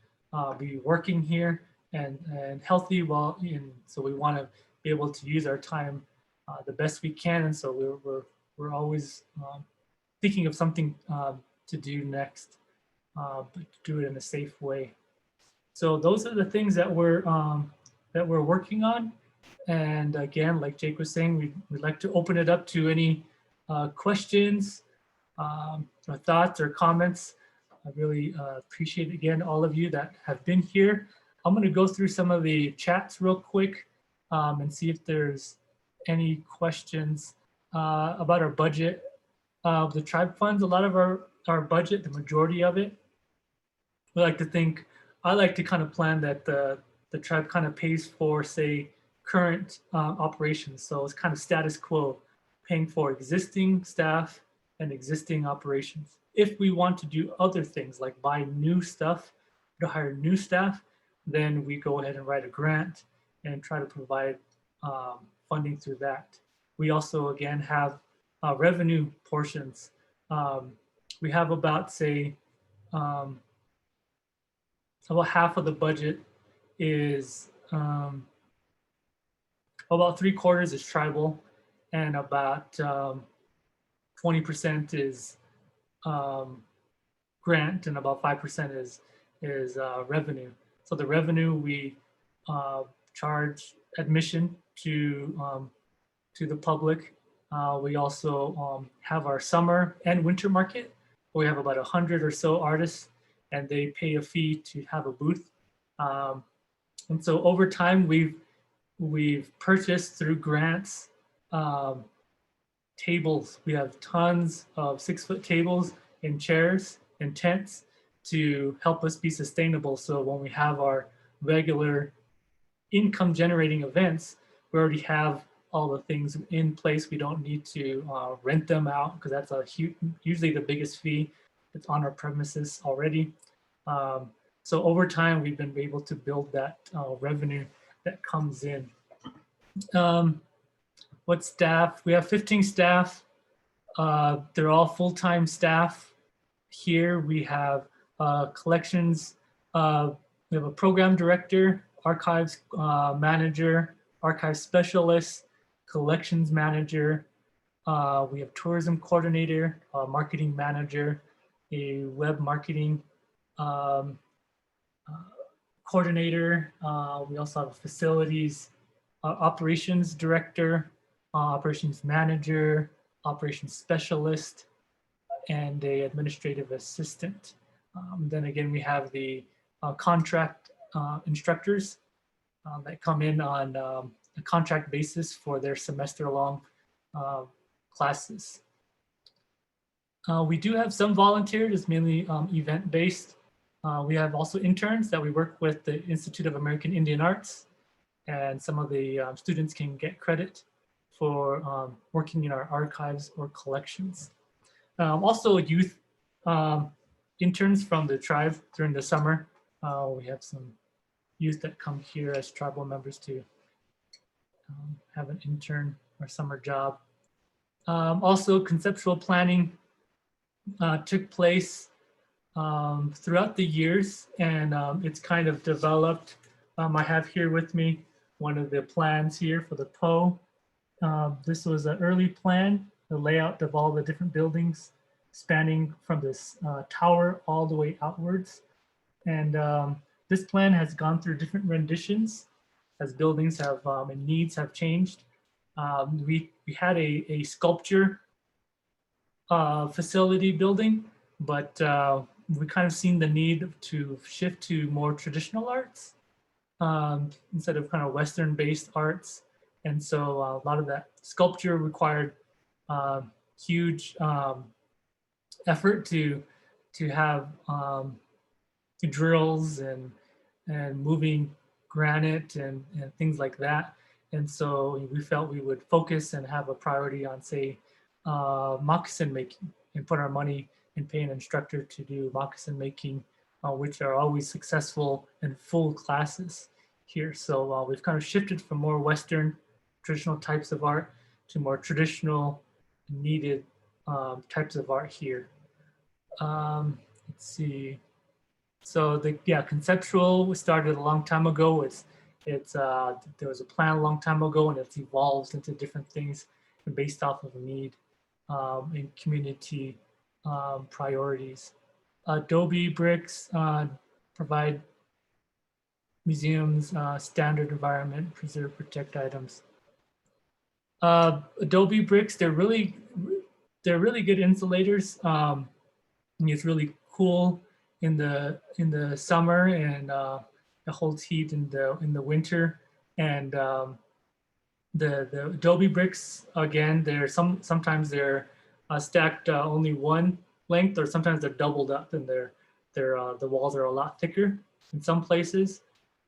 be working here and healthy so we want to be able to use our time the best we can, and so we're always thinking of something to do next, but to do it in a safe way. So those are the things that we're working on. And again, like Jake was saying, we'd like to open it up to any questions or thoughts or comments. I really appreciate, again, all of you that have been here. I'm going to go through some of the chats real quick and see if there's any questions about our budget. The tribe funds, a lot of our budget, the majority of it, I like to kind of plan that the tribe kind of pays for, say, current operations. So it's kind of status quo, paying for existing staff and existing operations. If we want to do other things like buy new stuff, to hire new staff, then we go ahead and write a grant and try to provide funding through that. We also, again, have revenue portions. We have about, say, about half of the budget is about 3/4 is tribal, and about 20% is grant, and about 5% is revenue. So the revenue, we charge admission to the public. We also have our summer and winter market. We have about 100 or so artists, and they pay a fee to have a booth. And so over time, we've purchased through grants tables. We have tons of 6-foot tables and chairs and tents to help us be sustainable. So when we have our regular income generating events, we already have all the things in place. We don't need to rent them out, because that's a huge, usually the biggest fee. It's on our premises already. So over time, we've been able to build that revenue that comes in. What staff? We have 15 staff. They're all full-time staff. Here we have collections. We have a program director, archives manager, archives specialist, collections manager. We have tourism coordinator, marketing manager, a web marketing coordinator. We also have a facilities operations director, operations manager, operations specialist, and a administrative assistant. Then again, we have the contract instructors that come in on a contract basis for their semester-long classes. We do have some volunteers, it's mainly event-based. We have also interns that we work with the Institute of American Indian Arts, and some of the students can get credit for working in our archives or collections. Also youth interns from the tribe during the summer. We have some youth that come here as tribal members to have an intern or summer job. Also conceptual planning took place throughout the years, and it's kind of developed. I have here with me one of the plans here for the Poeh. This was an early plan, the layout of all the different buildings spanning from this tower all the way outwards. And this plan has gone through different renditions as buildings have and needs have changed. We had a sculpture facility building, but we kind of seen the need to shift to more traditional arts instead of kind of Western-based arts. And so a lot of that sculpture required huge effort to have drills and moving granite and things like that. And so we felt we would focus and have a priority on, say, moccasin making, and put our money and pay an instructor to do moccasin making, which are always successful in full classes here. So we've kind of shifted from more Western traditional types of art to more traditional needed types of art here. Let's see. So conceptual was started a long time ago. There was a plan a long time ago, and it's evolved into different things based off of a need and community priorities. Adobe bricks provide museums standard environment, preserve, protect items. Adobe bricks, they're really good insulators. It's really cool in the summer, and it holds heat in the winter. And the Adobe bricks, again, sometimes they're stacked only one length, or sometimes they're doubled up, and the walls are a lot thicker in some places.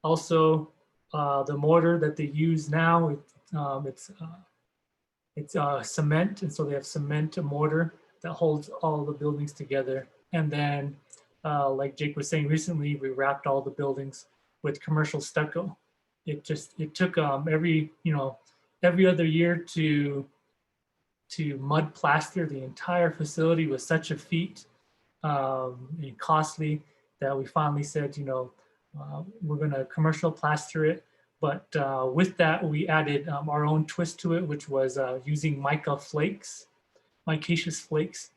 Also, the mortar that they use now, it's cement, and so they have cement mortar that holds all the buildings together. And then, like Jake was saying recently, we wrapped all the buildings with commercial stucco. it took every other year to mud plaster the entire facility was such a feat, and costly, that we finally said, we're going to commercial plaster it. But with that, we added our own twist to it, which was using micaceous flakes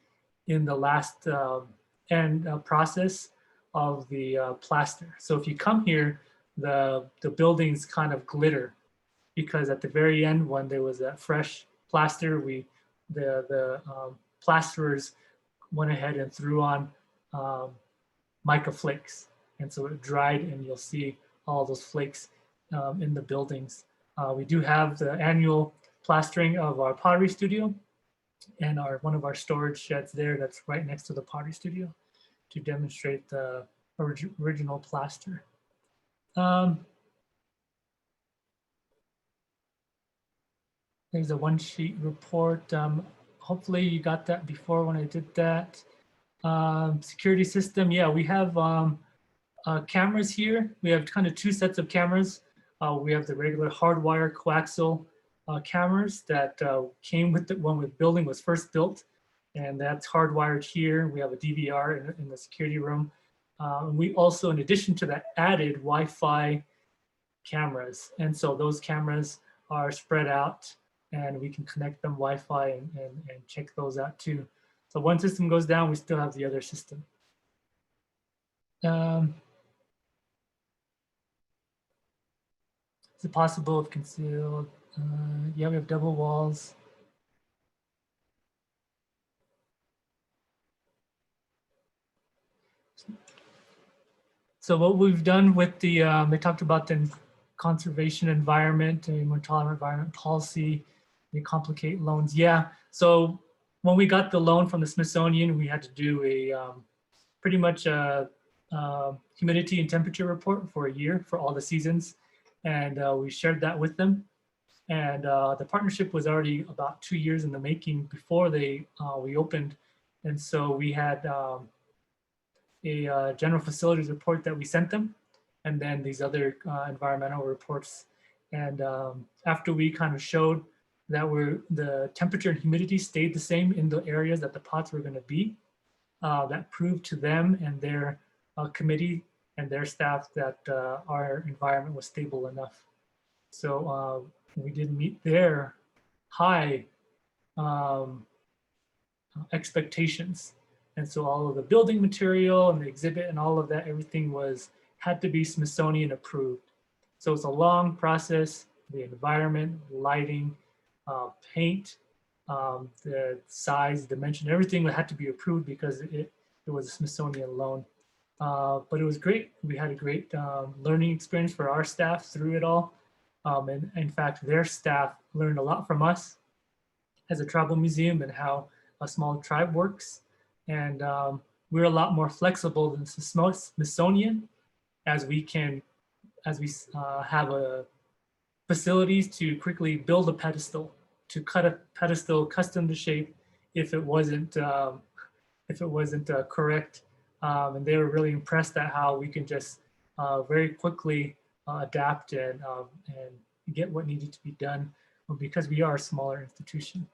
in the last end process of the plaster. So if you come here, the buildings kind of glitter, because at the very end, when there was that fresh plaster, the plasterers went ahead and threw on um, mica flakes, and so it dried, and you'll see all those flakes in the buildings. We do have the annual plastering of our pottery studio, and one of our storage sheds there that's right next to the pottery studio, to demonstrate the original plaster. There's a one-sheet report. Hopefully you got that before when I did that. Security system, yeah, we have cameras here. We have kind of two sets of cameras. We have the regular hardwire coaxial cameras that came with it when the building was first built, and that's hardwired here. We have a DVR in the security room. We also, in addition to that, added Wi-Fi cameras, and so those cameras are spread out, and we can connect them Wi-Fi and check those out too. So one system goes down, we still have the other system. Is it possible if concealed? Yeah, we have double walls. So what we've done with they talked about the conservation environment and more tolerant environment policy, they complicate loans. Yeah, so when we got the loan from the Smithsonian, we had to do a pretty much a humidity and temperature report for a year for all the seasons. And we shared that with them. And the partnership was already about 2 years in the making before we opened. And so we had a general facilities report that we sent them, and then these other environmental reports. And after we kind of showed that the temperature and humidity stayed the same in the areas that the pots were going to be, that proved to them and their committee and their staff that our environment was stable enough. So we did meet their high expectations. And so all of the building material and the exhibit and all of that, everything had to be Smithsonian approved. So it's a long process, the environment, lighting, paint, the size, dimension, everything had to be approved because it was a Smithsonian loan. But it was great. We had a great learning experience for our staff through it all. And in fact, their staff learned a lot from us as a tribal museum and how a small tribe works. And we're a lot more flexible than Smithsonian, as we have facilities to quickly build a pedestal, to cut a pedestal custom to shape if it wasn't correct. And they were really impressed at how we can just very quickly adapt and get what needed to be done, because we are a smaller institution.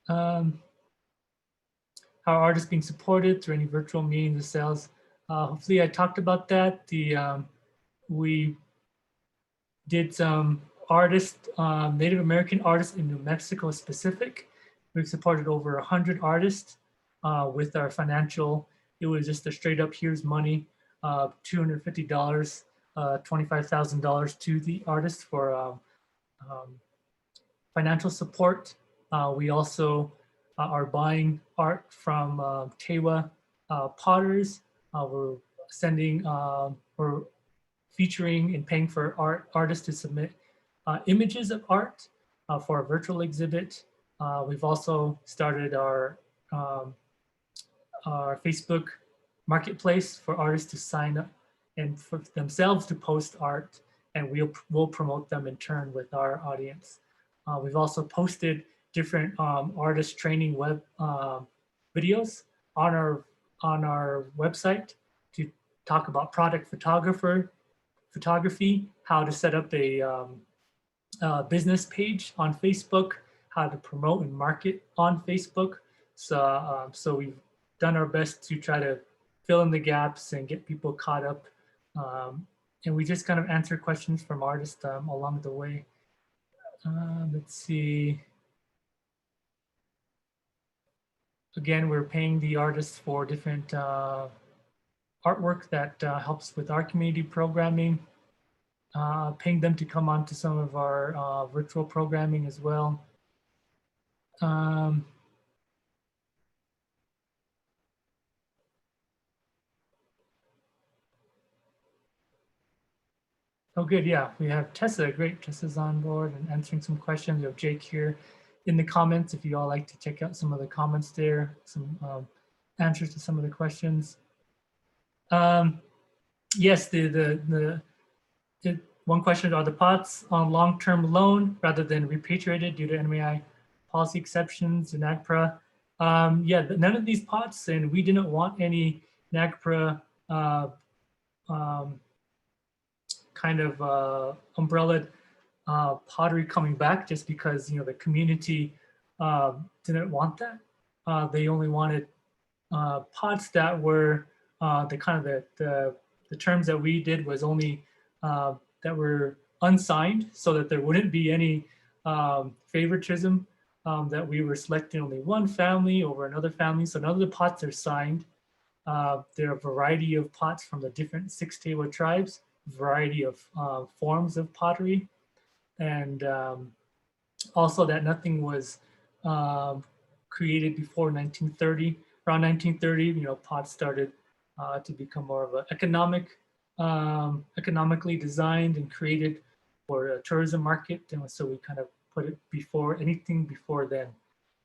How are artists being supported through any virtual means of sales? Hopefully I talked about that. We did some Native American artists in New Mexico specific. We've supported over 100 artists with our financial. It was just a straight up, here's money, $250, $25,000 to the artist for financial support. We also are buying art from Tewa potters. We're featuring and paying for artists to submit images of art for a virtual exhibit. We've also started our Facebook marketplace for artists to sign up and for themselves to post art, and we'll promote them in turn with our audience. We've also posted different artist training web videos on our website to talk about product photography, how to set up a business page on Facebook, how to promote and market on Facebook. So we've done our best to try to fill in the gaps and get people caught up. And we just kind of answer questions from artists along the way. Let's see. Again, we're paying the artists for different artwork that helps with our community programming, paying them to come on to some of our virtual programming as well. Oh, good. Yeah, we have Tessa. Great. Tessa's on board and answering some questions. We have Jake here in the comments. If you all like to check out some of the comments there, some answers to some of the questions. Yes, the one question, are the pots on long-term loan rather than repatriated due to NMAI policy exceptions in NAGPRA? Yeah, none of these pots, and we didn't want any NAGPRA kind of umbrella pottery coming back, just because, you know, the community didn't want that. They only wanted pots that were the kind of the terms that we did was only that were unsigned, so that there wouldn't be any favoritism, that we were selecting only one family over another family. So none of the pots are signed. There are a variety of pots from the different 6 Tewa tribes, variety of forms of pottery, and also that nothing was created before 1930. Around 1930, you know, pots started to become more of an economically designed and created for a tourism market, and so we kind of put it before anything before then.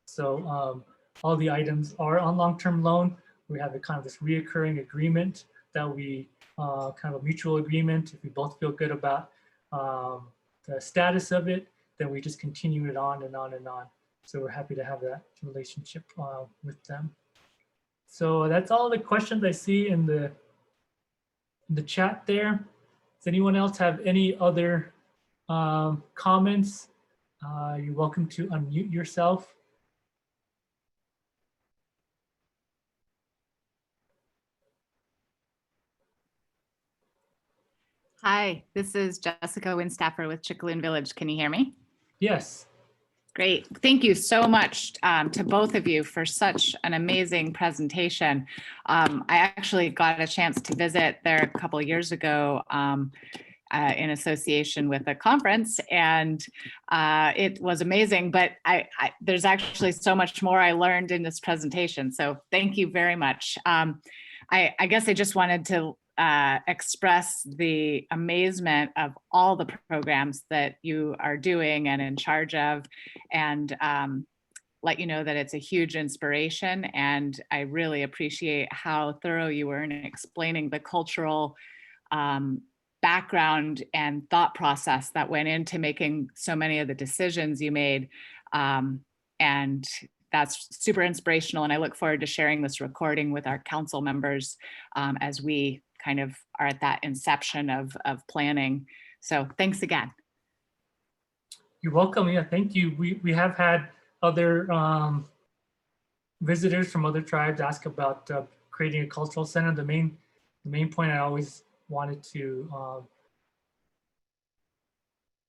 So all the items are on long-term loan. We have a kind of this reoccurring agreement that we kind of a mutual agreement. If we both feel good about the status of it, then we just continue it on and on and on. So we're happy to have that relationship with them. So that's all the questions I see in the chat there. Does anyone else have any other comments? You're welcome to unmute yourself. Hi, this is Jessica Winstaffer with Chickaloon Village. Can you hear me? Yes. Great. Thank you so much to both of you for such an amazing presentation. I actually got a chance to visit there a couple of years ago in association with a conference, and it was amazing, but there's actually so much more I learned in this presentation. So thank you very much. I guess I just wanted to express the amazement of all the programs that you are doing and in charge of, and let you know that it's a huge inspiration. And I really appreciate how thorough you were in explaining the cultural background and thought process that went into making so many of the decisions you made. And that's super inspirational. And I look forward to sharing this recording with our council members as we kind of are at that inception of planning. So thanks again. You're welcome. Yeah, thank you. We have had other visitors from other tribes ask about creating a cultural center. The main point I always wanted to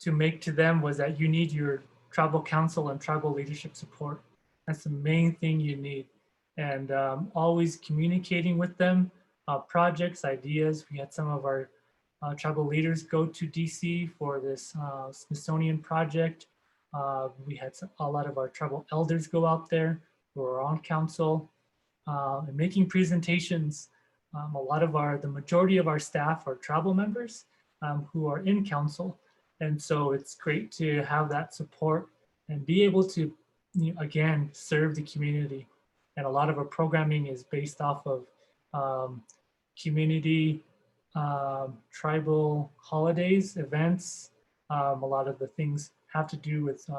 make to them was that you need your tribal council and tribal leadership support. That's the main thing you need. And always communicating with them, projects, ideas. We had some of our tribal leaders go to DC for this Smithsonian project. We had a lot of our tribal elders go out there who are on council and making presentations. The majority of our staff are tribal members who are in council. And so it's great to have that support and be able to, again, serve the community. And a lot of our programming is based off of community, tribal holidays, events. A lot of the things have to do with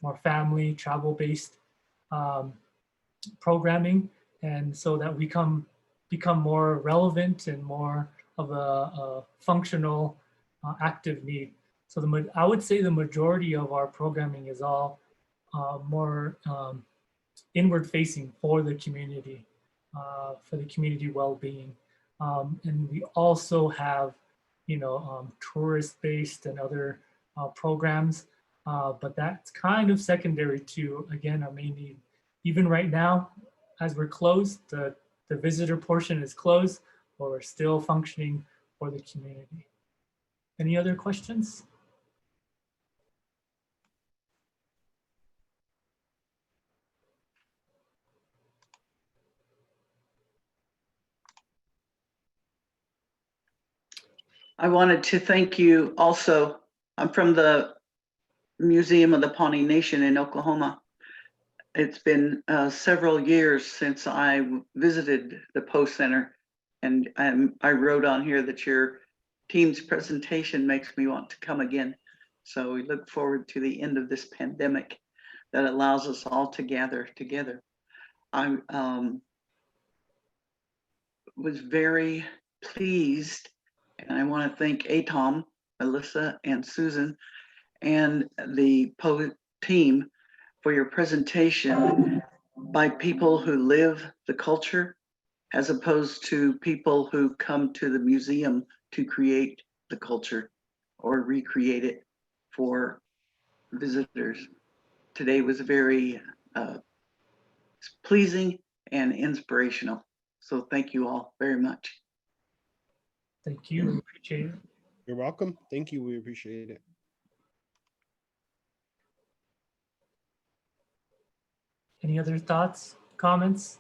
more family, tribal-based programming, and so that we become more relevant and more of a functional active need. So I would say the majority of our programming is all more inward facing for the community well-being. And we also have, tourist-based and other programs, but that's kind of secondary to, again, our main need. Even right now, as we're closed, the visitor portion is closed, but we're still functioning for the community. Any other questions? I wanted to thank you also. I'm from the Museum of the Pawnee Nation in Oklahoma. It's been several years since I visited the Poeh Center, and I wrote on here that your team's presentation makes me want to come again. So we look forward to the end of this pandemic that allows us all to gather together. I was very pleased, and I want to thank Atom, Melissa, and Susan, and the Poeh team for your presentation by people who live the culture, as opposed to people who come to the museum to create the culture or recreate it for visitors. Today was very pleasing and inspirational. So thank you all very much. Thank you, appreciate it. You're welcome. Thank you. We appreciate it. Any other thoughts, comments?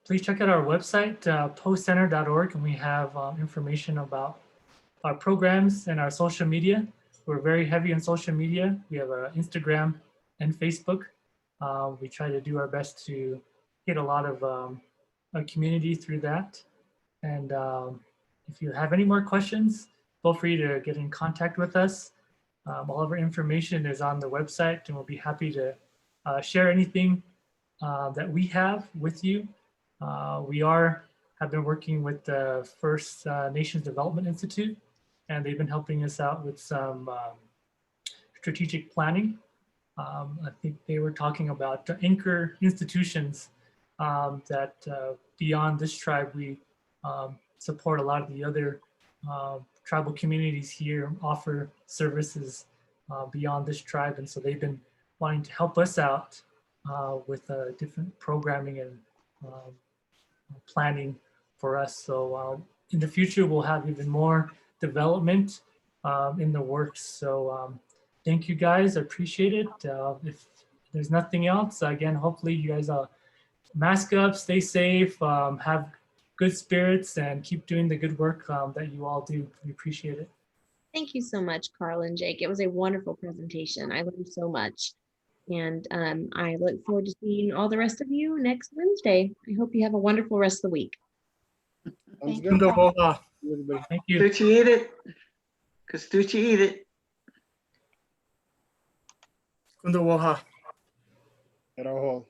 Please check out our website, poehcenter.org, and we have information about our programs and our social media. We're very heavy on social media. We have Instagram and Facebook. We try to do our best to get a lot of our community through that. And if you have any more questions, feel free to get in contact with us. All of our information is on the website, and we'll be happy to share anything that we have with you. We have been working with the First Nations Development Institute, and they've been helping us out with some strategic planning. I think they were talking about anchor institutions that beyond this tribe, we support a lot of the other tribal communities here, offer services beyond this tribe. And so they've been wanting to help us out with different programming and planning for us. So in the future, we'll have even more development in the works. So thank you guys, I appreciate it. If there's nothing else, again, hopefully you guys mask up, stay safe, have good spirits, and keep doing the good work that you all do. We appreciate it. Thank you so much, Carl and Jake. It was a wonderful presentation. I learned so much. And I look forward to seeing all the rest of you next Wednesday. I hope you have a wonderful rest of the week. Sounds Kundo good. Poeh. Everybody. Thank you. Stucci eat it. Stucci eat it. Kundo Woha. At our hall.